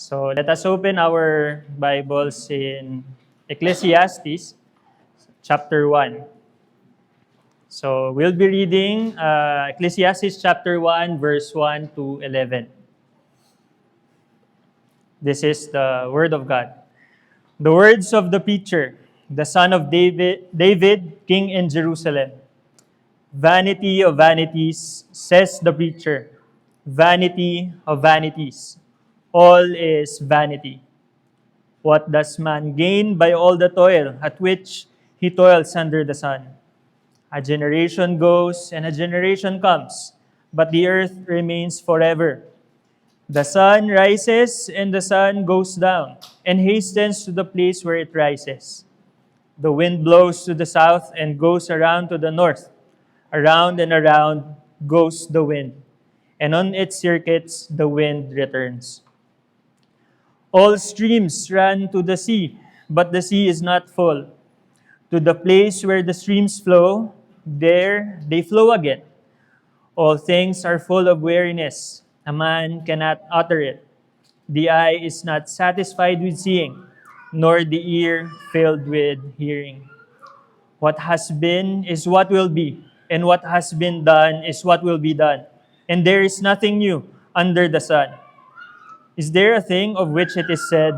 So let us open our Bibles in Ecclesiastes chapter 1. So we'll be reading Ecclesiastes chapter 1, verse 1 to 11. This is the Word of God. The words of the preacher, the son of David, king in Jerusalem. Vanity of vanities, says the preacher. Vanity of vanities. All is vanity. What does man gain by all the toil at which he toils under the sun? A generation goes and a generation comes, but the earth remains forever. The sun rises and the sun goes down and hastens to the place where it rises. The wind blows to the south and goes around to the north. Around and around goes the wind, and on its circuits the wind returns. All streams run to the sea, but the sea is not full. To the place where the streams flow, there they flow again. All things are full of weariness. A man cannot utter it. The eye is not satisfied with seeing, nor the ear filled with hearing. What has been is what will be, and what has been done is what will be done. And there is nothing new under the sun. Is there a thing of which it is said,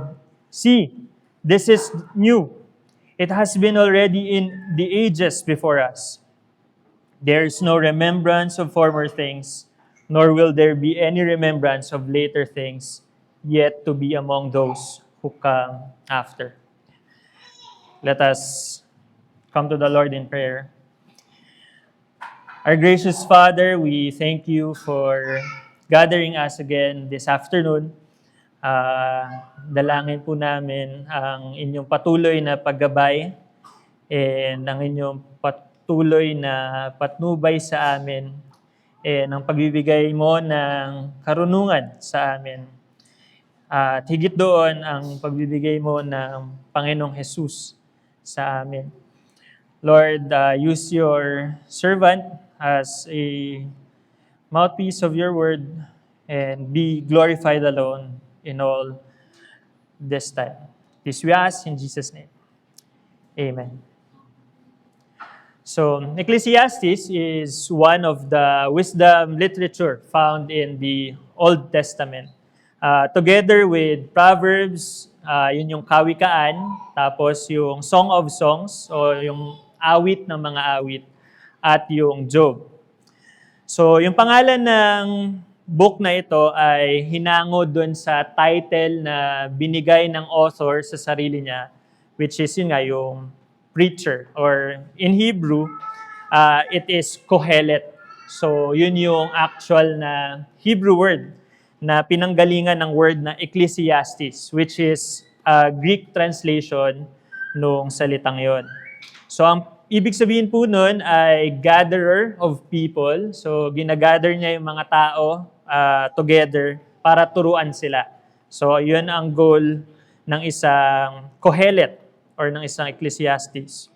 "See, this is new"? It has been already in the ages before us. There is no remembrance of former things, nor will there be any remembrance of later things yet to be among those who come after. Let us come to the Lord in prayer. Our gracious Father, we thank you for gathering us again this afternoon. Dalangin po namin ang inyong patuloy na paggabay and ang inyong patuloy na patnubay sa amin and ang pagbibigay mo ng karunungan sa amin. At higit doon ang pagbibigay mo ng Panginoong Jesus sa amin. Lord, use your servant as a mouthpiece of your word and be glorified alone in all this time. This we ask in Jesus' name. Amen. So, Ecclesiastes is one of the wisdom literature found in the Old Testament. Together with Proverbs, yun yung kawikaan, tapos yung Song of Songs o yung awit ng mga awit, at yung Job. So, yung pangalan ng book na ito ay hinango dun sa title na binigay ng author sa sarili niya, which is yun nga, yung preacher. Or in Hebrew, it is Kohelet. So, yun yung actual na Hebrew word na pinanggalingan ng word na Ecclesiastes, which is a Greek translation nung salitang yon. So, ang ibig sabihin po nun ay gatherer of people. So, ginagather niya yung mga tao together para turuan sila. So, yun ang goal ng isang Kohelet or ng isang Ecclesiastes.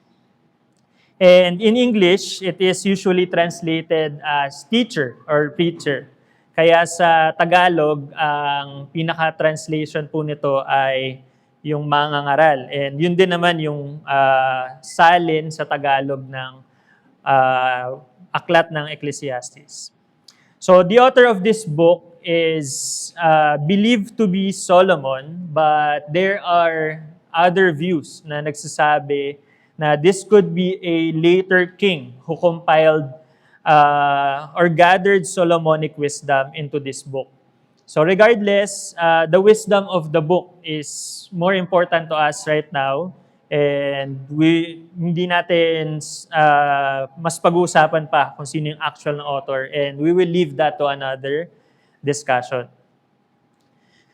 And in English, it is usually translated as teacher or preacher. Kaya sa Tagalog, ang pinaka-translation po nito ay yung mangangaral. And yun din naman yung salin sa Tagalog ng aklat ng Ecclesiastes. So the author of this book is believed to be Solomon, but there are other views na nagsasabi na this could be a later king who compiled or gathered Solomonic wisdom into this book. So regardless, the wisdom of the book is more important to us right now, and hindi natin mas pag-uusapan pa kung sino yung actual na author, and we will leave that to another discussion.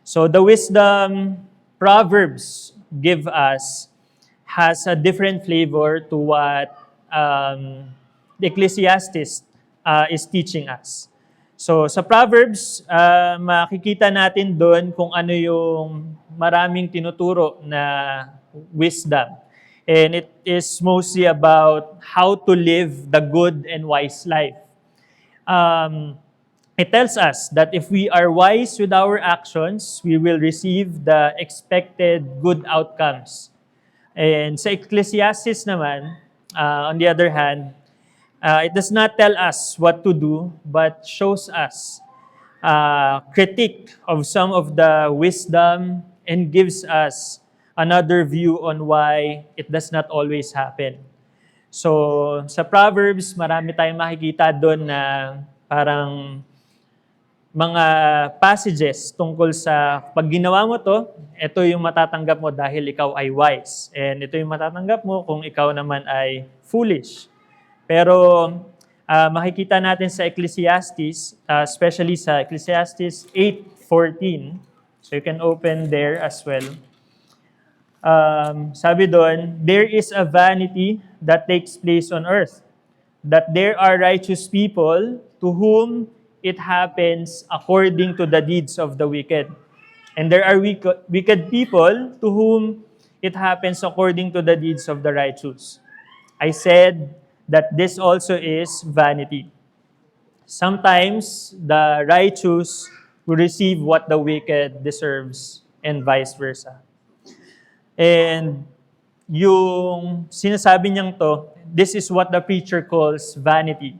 So the wisdom Proverbs give us has a different flavor to what the Ecclesiastes is teaching us. So sa Proverbs, makikita natin doon kung ano yung maraming tinuturo na wisdom. And it is mostly about how to live the good and wise life. it tells us that if we are wise with our actions, we will receive the expected good outcomes. And sa Ecclesiastes naman, on the other hand, it does not tell us what to do, but shows us critique of some of the wisdom and gives us another view on why it does not always happen. So, sa Proverbs, marami tayong makikita doon na parang mga passages tungkol sa pag ginawa mo to, ito yung matatanggap mo dahil ikaw ay wise. And ito yung matatanggap mo kung ikaw naman ay foolish. Pero makikita natin sa Ecclesiastes, especially sa Ecclesiastes 8:14. So you can open there as well. Sabi doon, there is a vanity that takes place on earth, that there are righteous people to whom it happens according to the deeds of the wicked. And there are wicked people to whom it happens according to the deeds of the righteous. I said that this also is vanity. Sometimes the righteous will receive what the wicked deserves and vice versa. And yung sinasabi niyang to, this is what the preacher calls vanity.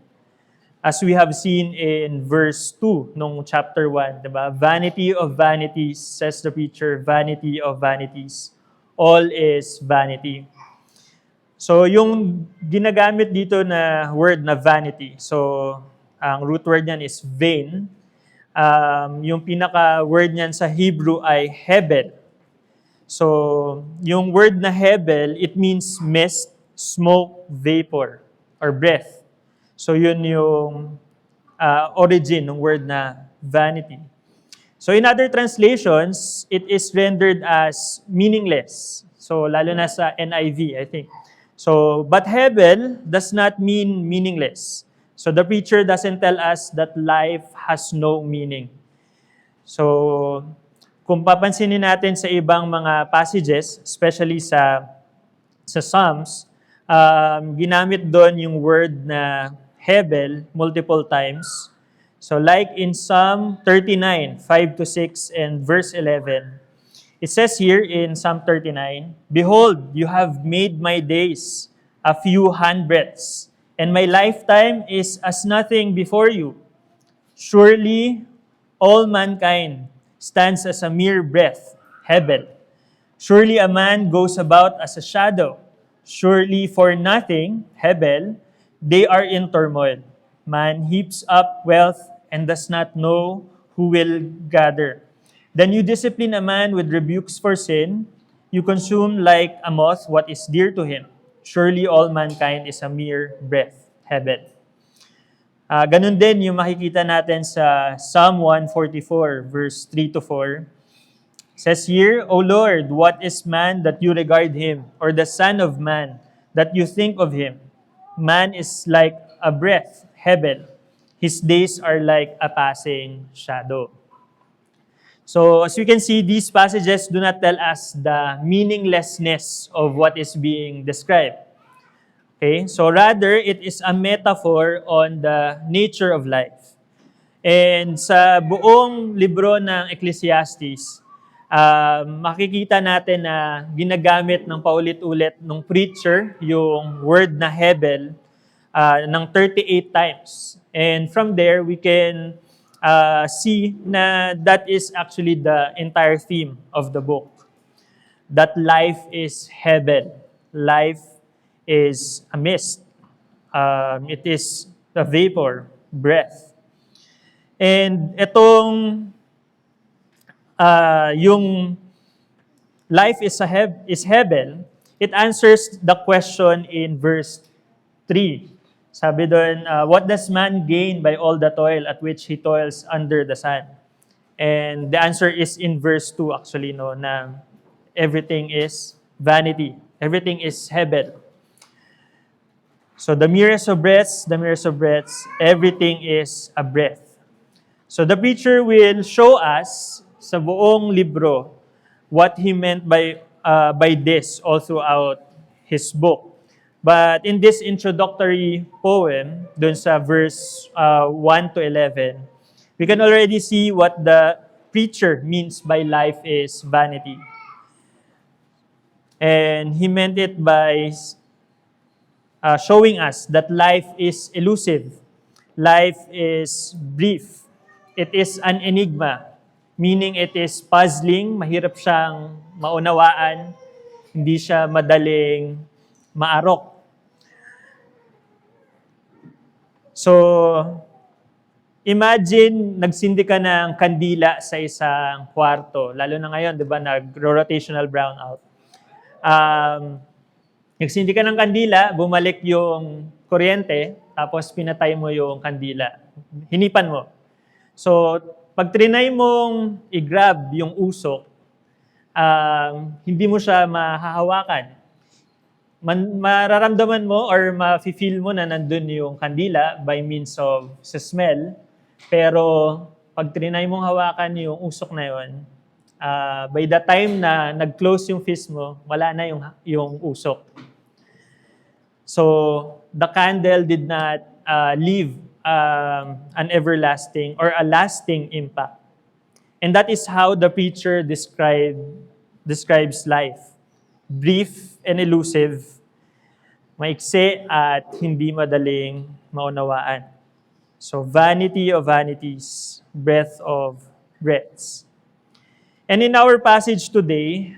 As we have seen in verse 2 nung chapter 1, diba? Vanity of vanities, says the preacher, vanity of vanities. All is vanity. So yung ginagamit dito na word na vanity, so ang root word niyan is vain. Yung pinaka-word niyan sa Hebrew ay hebel. So yung word na hebel, it means mist, smoke, vapor, or breath. So yun yung origin ng word na vanity. So in other translations, it is rendered as meaningless. So lalo na sa NIV, I think. So, but hebel does not mean meaningless. So the preacher doesn't tell us that life has no meaning. So kung papansinin natin sa ibang mga passages, especially sa Psalms, ginamit doon yung word na hebel multiple times. So like in Psalm 39, 5-6 and verse 11, it says here in Psalm 39, "Behold, you have made my days a few handbreadths, and my lifetime is as nothing before you. Surely all mankind stands as a mere breath, hebel. Surely a man goes about as a shadow. Surely for nothing, hebel, they are in turmoil. Man heaps up wealth and does not know who will gather. Then you discipline a man with rebukes for sin. You consume like a moth what is dear to him. Surely all mankind is a mere breath, hebel." Ganun din yung makikita natin sa Psalm 144, verse 3-4. It says here, "O Lord, what is man that you regard him, or the son of man that you think of him? Man is like a breath, hebel. His days are like a passing shadow." So as we can see, these passages do not tell us the meaninglessness of what is being described. Okay? So rather, it is a metaphor on the nature of life. And sa buong libro ng Ecclesiastes, makikita natin na ginagamit ng paulit-ulit ng preacher yung word na hebel ng 38 times. And from there, we can see na that is actually the entire theme of the book. That life is hebel. Life is a mist. It is a vapor, breath. And itong yung life is hebel, it answers the question in verse 3. Sabi doon, "What does man gain by all the toil at which he toils under the sun?" And the answer is in verse 2 actually, no, na everything is vanity. Everything is hebel. So the merest of breaths, everything is a breath. So the preacher will show us sa buong libro what he meant by this all throughout his book. But in this introductory poem, dun sa verse 1-11, we can already see what the preacher means by life is vanity. And he meant it by showing us that life is elusive. Life is brief. It is an enigma, meaning it is puzzling, mahirap siyang maunawaan, hindi siya madaling maarok. So, imagine, nagsindi ka ng kandila sa isang kwarto. Lalo na ngayon, di ba, nag-rotational brownout. Nagsindi ka ng kandila, bumalik yung kuryente, tapos pinatay mo yung kandila. Hinipan mo. So, pag trinay mong i-grab yung usok, hindi mo siya mahahawakan. Mararamdaman mo or ma-feel mo na nandun yung kandila by means of sa smell, pero pag trinay mong hawakan yung usok na yun, by the time na nag-close yung fist mo, wala na yung usok. So, the candle did not leave an everlasting or a lasting impact. And that is how the preacher describes life. Brief and elusive, maikse at hindi madaling maunawaan. So, vanity of vanities, breath of breaths. And in our passage today,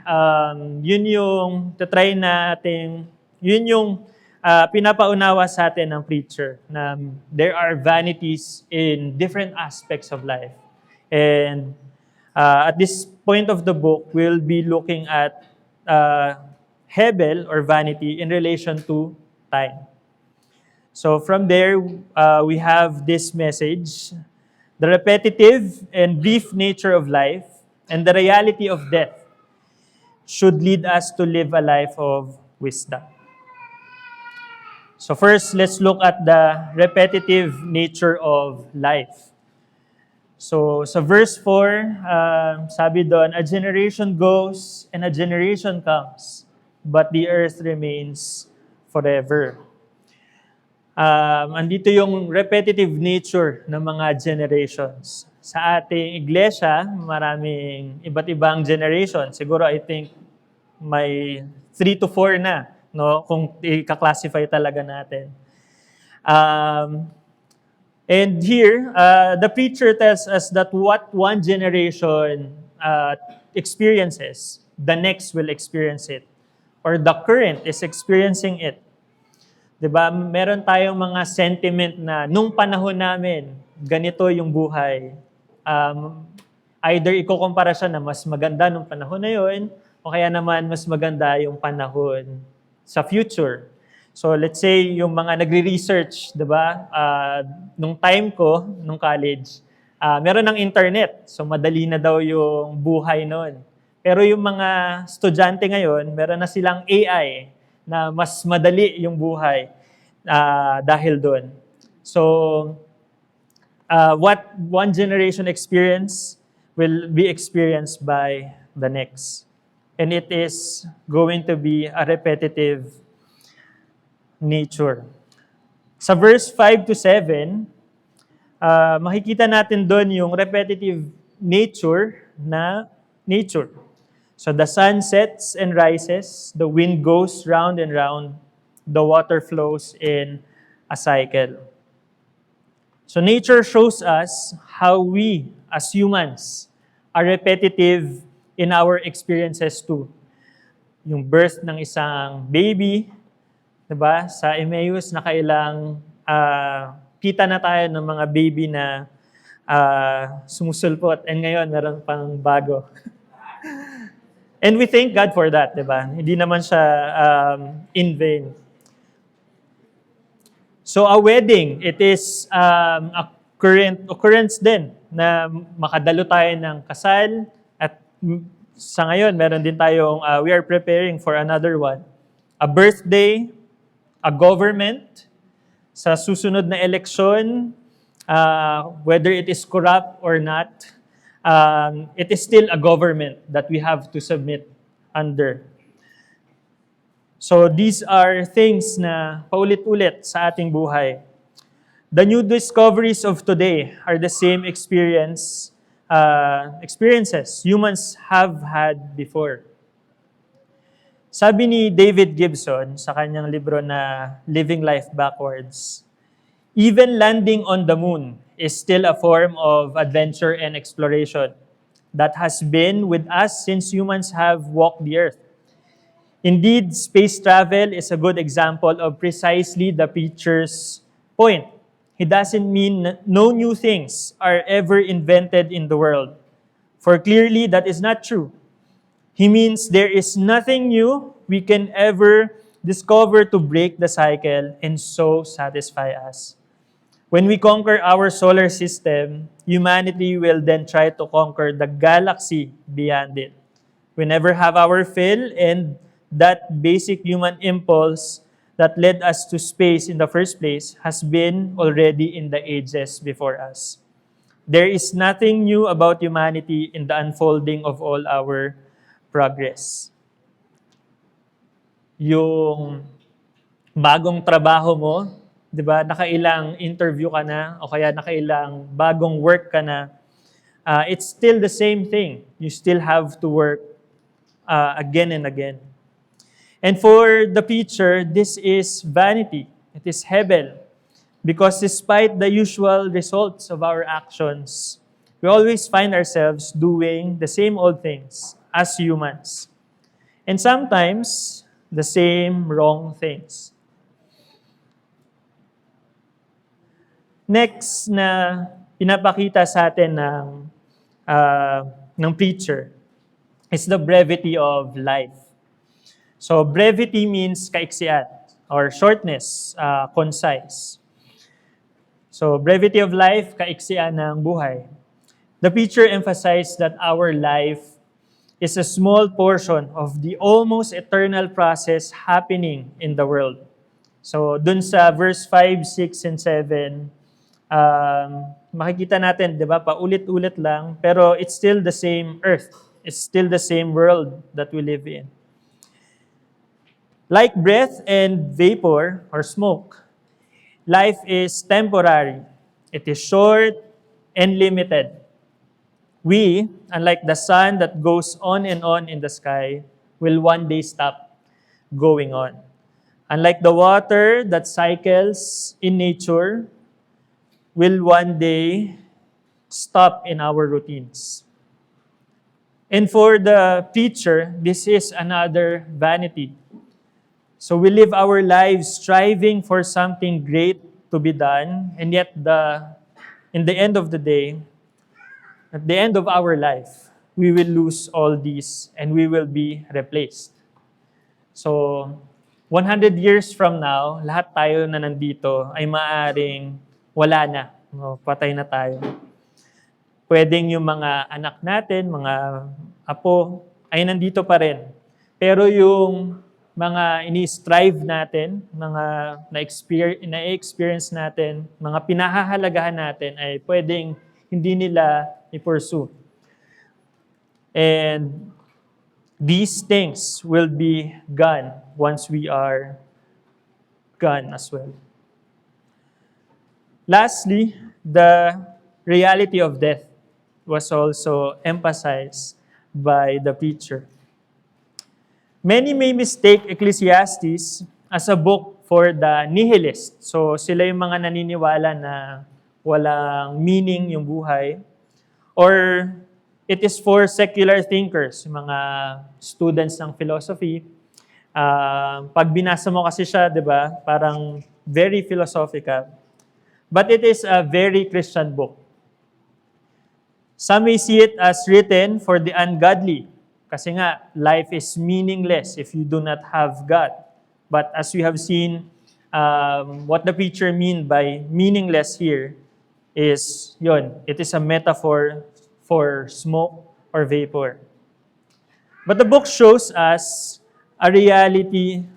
yun yung tatry natin, yun yung pinapaunawa sa atin ng preacher na there are vanities in different aspects of life. And at this point of the book, we'll be looking at Hebel or vanity in relation to time. So from there, we have this message: the repetitive and brief nature of life and the reality of death should lead us to live a life of wisdom. So first, let's look at the repetitive nature of life. So sa verse 4, sabi doon, a generation goes and a generation comes, but the earth remains forever. Andito yung repetitive nature ng mga generations. Sa ating iglesia, maraming iba't ibang generation. Siguro I think may 3 to 4 na, no, kung i-classify talaga natin. And here, the preacher tells us that what one generation experiences, the next will experience it. Or the current is experiencing it. Diba? Meron tayong mga sentiment na nung panahon namin, ganito yung buhay. Either ikukumpara siya na mas maganda nung panahon na yun, o kaya naman mas maganda yung panahon sa future. So let's say yung mga nagre-research, 'di ba? Nung time ko, nung college, meron ng internet. So madali na daw yung buhay noon. Pero yung mga estudyante ngayon, meron na silang AI na mas madali yung buhay dahil doon. So what one generation experience will be experienced by the next. And it is going to be a repetitive nature. Sa verse 5 to 7, makikita natin doon yung repetitive nature na nature. So the sun sets and rises, the wind goes round and round, the water flows in a cycle. So nature shows us how we, as humans, are repetitive in our experiences too. Yung birth ng isang baby, diba? Sa Emmaus, nakailang kita na tayo ng mga baby na sumusulpot. And ngayon, meron pang bago. And we thank God for that, diba? Hindi naman siya in vain. So a wedding, it is a current occurrence din na makadalo tayo ng kasal. At sa ngayon, meron din tayong, we are preparing for another one. A birthday, a government, sa susunod na eleksyon, whether it is corrupt or not, it is still a government that we have to submit under. So these are things na paulit-ulit sa ating buhay. The new discoveries of today are the same experiences humans have had before. Sabi ni David Gibson sa kanyang libro na Living Life Backwards, even landing on the moon is still a form of adventure and exploration that has been with us since humans have walked the earth. Indeed, space travel is a good example of precisely the preacher's point. He doesn't mean no new things are ever invented in the world, for clearly that is not true. He means there is nothing new we can ever discover to break the cycle and so satisfy us. When we conquer our solar system, humanity will then try to conquer the galaxy beyond it. We never have our fill, and that basic human impulse that led us to space in the first place has been already in the ages before us. There is nothing new about humanity in the unfolding of all our progress. Yung bagong trabaho mo, di ba, nakailang interview ka na, o kaya nakailang bagong work ka na, it's still the same thing. You still have to work again and again. And for the preacher, this is vanity. It is hebel. Because despite the usual results of our actions, we always find ourselves doing the same old things as humans. And sometimes, the same wrong things. Next na pinapakita sa atin ng preacher is the brevity of life. So brevity means kaiksian or shortness, concise. So brevity of life, kaiksian ng buhay. The preacher emphasized that our life is a small portion of the almost eternal process happening in the world. So dun sa verse 5, 6, and 7, makikita natin, di ba, paulit-ulit lang, pero it's still the same earth. It's still the same world that we live in. Like breath and vapor or smoke, life is temporary. It is short and limited. We, unlike the sun that goes on and on in the sky, will one day stop going on. Unlike the water that cycles in nature, will one day stop in our routines. And for the preacher, this is another vanity. So we live our lives striving for something great to be done, and yet in the end of the day, at the end of our life, we will lose all these and we will be replaced. So 100 years from now, lahat tayo na nandito ay maaaring wala na. Patay na tayo. Pwedeng yung mga anak natin, mga apo, ay nandito pa rin. Pero yung mga ini-strive natin, mga na-experience natin, mga pinahahalagahan natin ay pwedeng hindi nila i-pursue. And these things will be gone once we are gone as well. Lastly, the reality of death was also emphasized by the preacher. Many may mistake Ecclesiastes as a book for the nihilist. So sila yung mga naniniwala na walang meaning yung buhay. Or it is for secular thinkers, mga students ng philosophy. Pag binasa mo kasi siya, di ba, parang very philosophical. But it is a very Christian book. Some may see it as written for the ungodly. Kasi nga, life is meaningless if you do not have God. But as we have seen, what the preacher mean by meaningless here is, it is a metaphor for smoke or vapor. But the book shows us a reality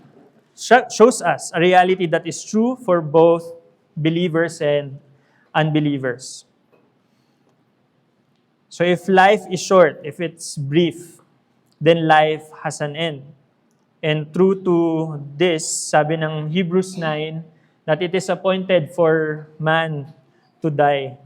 that is true for both believers and unbelievers. So if life is short, if it's brief, then life has an end. And true to this, sabi ng Hebrews 9, that it is appointed for man to die.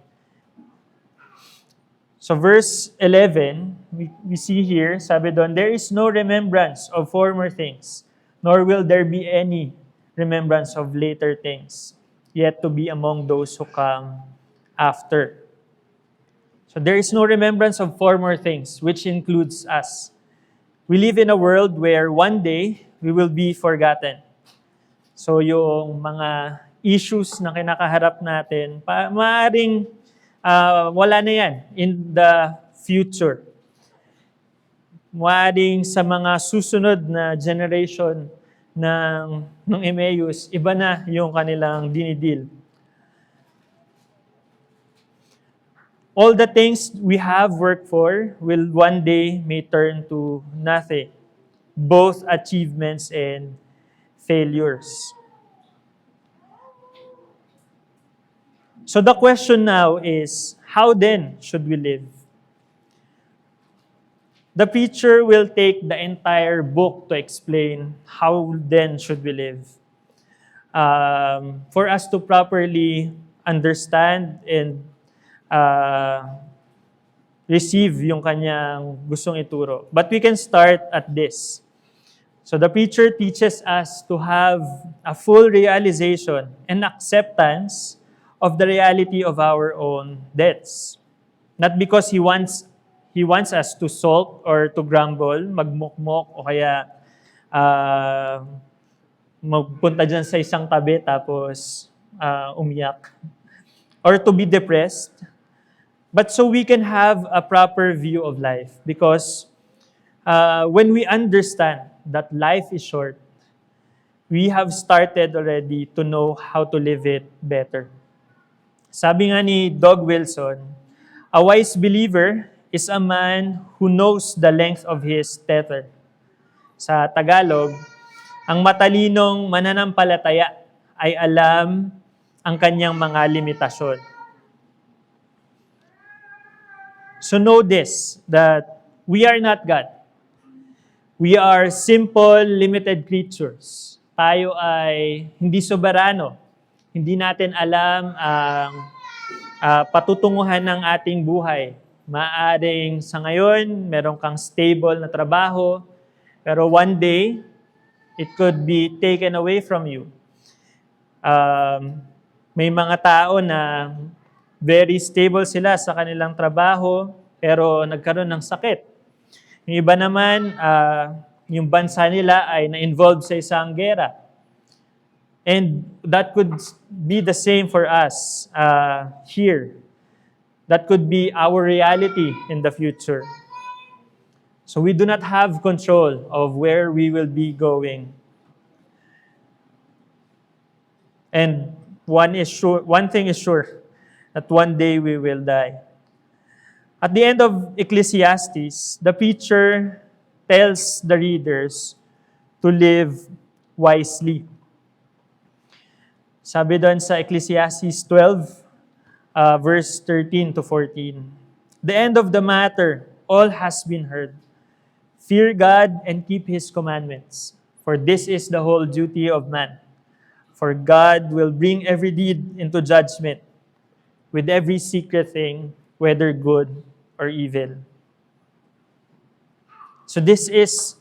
So verse 11, we see here, sabi doon, there is no remembrance of former things, nor will there be any remembrance of later things, yet to be among those who come after. So there is no remembrance of former things, which includes us. We live in a world where one day we will be forgotten. So yung mga issues na kinakaharap natin, maaaring wala na yan in the future. Maaaring sa mga susunod na generation ng Emmaus, iba na yung kanilang dinidil. All the things we have worked for will one day may turn to nothing, both achievements and failures. So the question now is, how then should we live? The preacher will take the entire book to explain how then should we live. For us to properly understand and receive yung kanyang gustong ituro. But we can start at this. So the preacher teaches us to have a full realization and acceptance of the reality of our own debts. Not because he wants us to sulk or to grumble, magmukmok o kaya magpunta dyan sa isang tabi tapos umiyak. Or to be depressed. But so we can have a proper view of life. Because when we understand that life is short, we have started already to know how to live it better. Sabi nga ni Doug Wilson, a wise believer is a man who knows the length of his tether. Sa Tagalog, ang matalinong mananampalataya ay alam ang kanyang mga limitasyon. So know this, that we are not God. We are simple, limited creatures. Tayo ay hindi soberano. Hindi natin alam ang patutunguhan ng ating buhay. Maaring sa ngayon, meron kang stable na trabaho, pero one day, it could be taken away from you. May mga tao na very stable sila sa kanilang trabaho, pero nagkaroon ng sakit. Yung iba naman, yung bansa nila ay na-involved sa isang gera. And that could be the same for us here. That could be our reality in the future. So we do not have control of where we will be going. And one thing is sure, that one day we will die. At the end of Ecclesiastes, the preacher tells the readers to live wisely. Sabi doon sa Ecclesiastes 12, verse 13 to 14. The end of the matter, all has been heard. Fear God and keep His commandments, for this is the whole duty of man. For God will bring every deed into judgment, with every secret thing, whether good or evil. So this is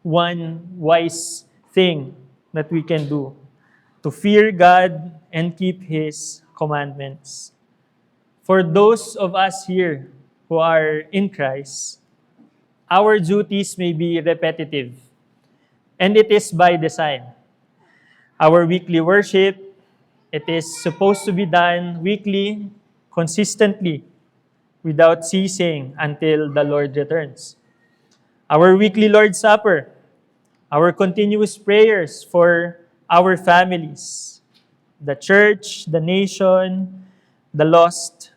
one wise thing that we can do, to fear God and keep His commandments. For those of us here who are in Christ, our duties may be repetitive, and it is by design. Our weekly worship, it is supposed to be done weekly, consistently, without ceasing until the Lord returns. Our weekly Lord's Supper, our continuous prayers for our families, the church, the nation, the lost,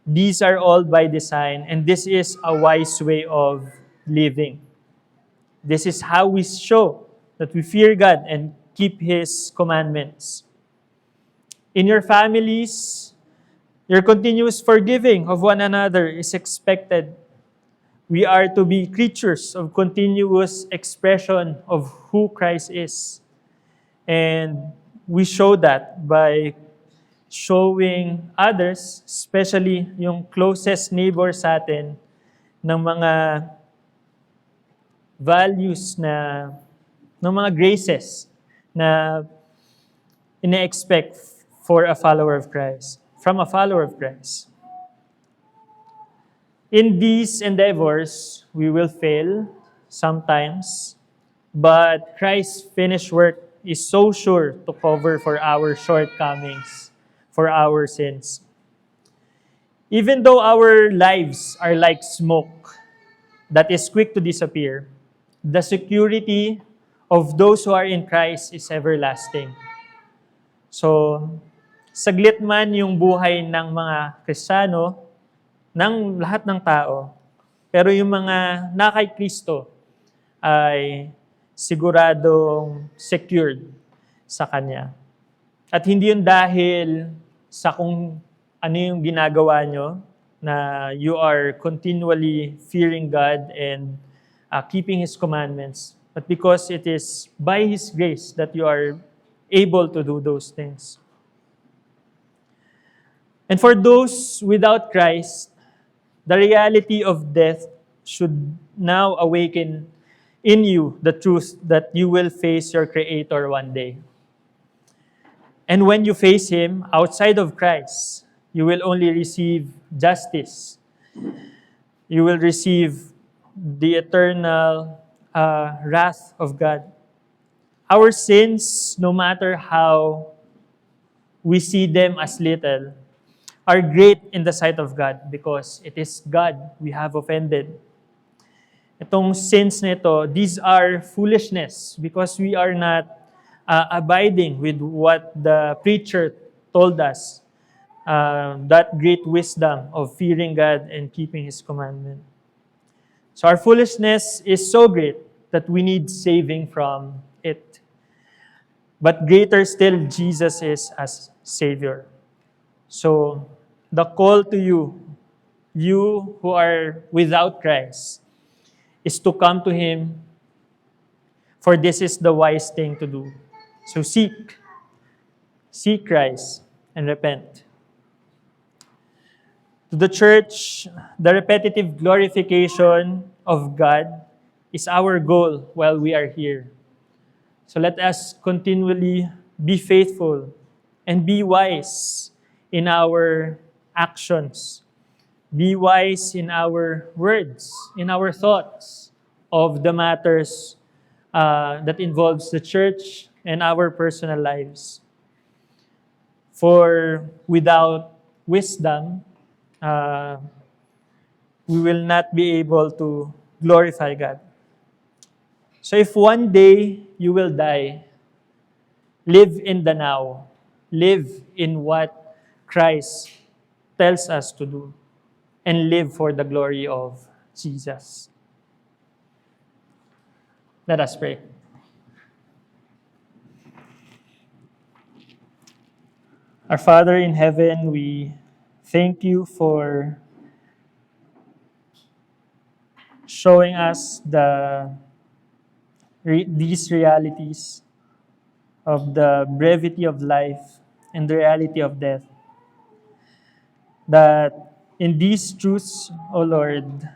these are all by design, and this is a wise way of living. This is how we show that we fear God and keep His commandments. In your families, your continuous forgiving of one another is expected. We are to be creatures of continuous expression of who Christ is. And we show that by showing others, especially yung closest neighbor sa atin, ng mga values ng mga graces na ina-expect for a follower of Christ, from a follower of Christ. In these endeavors, we will fail sometimes, but Christ's finished work is so sure to cover for our shortcomings, for our sins. Even though our lives are like smoke that is quick to disappear, the security of those who are in Christ is everlasting. So, saglit man yung buhay ng mga Kristiyano, ng lahat ng tao, pero yung mga na kay Kristo ay siguradong secured sa Kanya. At hindi yun dahil sa kung ano yung ginagawa nyo, na you are continually fearing God and keeping His commandments, but because it is by His grace that you are able to do those things. And for those without Christ, the reality of death should now awaken in you the truth that you will face your Creator one day. And when you face Him outside of Christ, you will only receive justice. You will receive the eternal wrath of God. Our sins, no matter how we see them as little, are great in the sight of God because it is God we have offended. Itong sins nito, these are foolishness because we are not abiding with what the preacher told us, that great wisdom of fearing God and keeping His commandment. So our foolishness is so great that we need saving from it. But greater still, Jesus is as Savior. So, the call to you who are without Christ, is to come to Him, for this is the wise thing to do. So seek Christ and repent. To the church, the repetitive glorification of God is our goal while we are here. So let us continually be faithful and be wise in our actions. Be wise in our words, in our thoughts of the matters that involves the church and our personal lives. For without wisdom, we will not be able to glorify God. So if one day you will die, live in the now. Live in what Christ tells us to do. And live for the glory of Jesus. Let us pray. Our Father in heaven, we thank you for showing us these realities of the brevity of life and the reality of death. That in these truths, O Lord,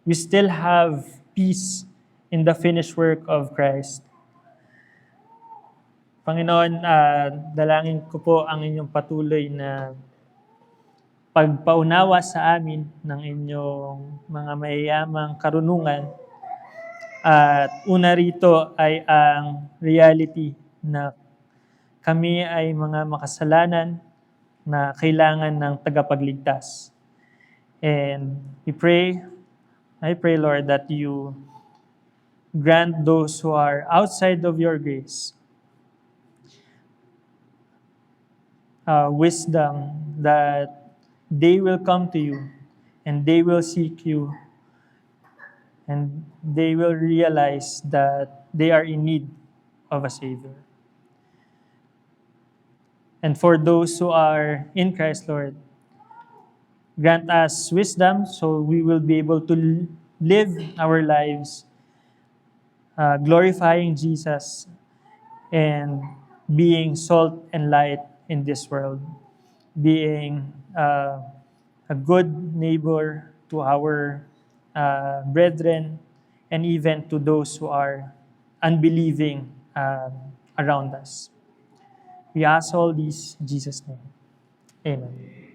we still have peace in the finished work of Christ. Panginoon, dalangin ko po ang inyong patuloy na pagpaunawa sa amin ng inyong mga mayayamang karunungan. At una rito ay ang reality na kami ay mga makasalanan na kailangan ng tagapagligtas. And I pray, Lord, that you grant those who are outside of your grace wisdom, that they will come to you and they will seek you and they will realize that they are in need of a Savior. And for those who are in Christ, Lord, grant us wisdom so we will be able to live our lives glorifying Jesus and being salt and light in this world, being a good neighbor to our brethren, and even to those who are unbelieving around us. We ask all these in Jesus' name. Amen.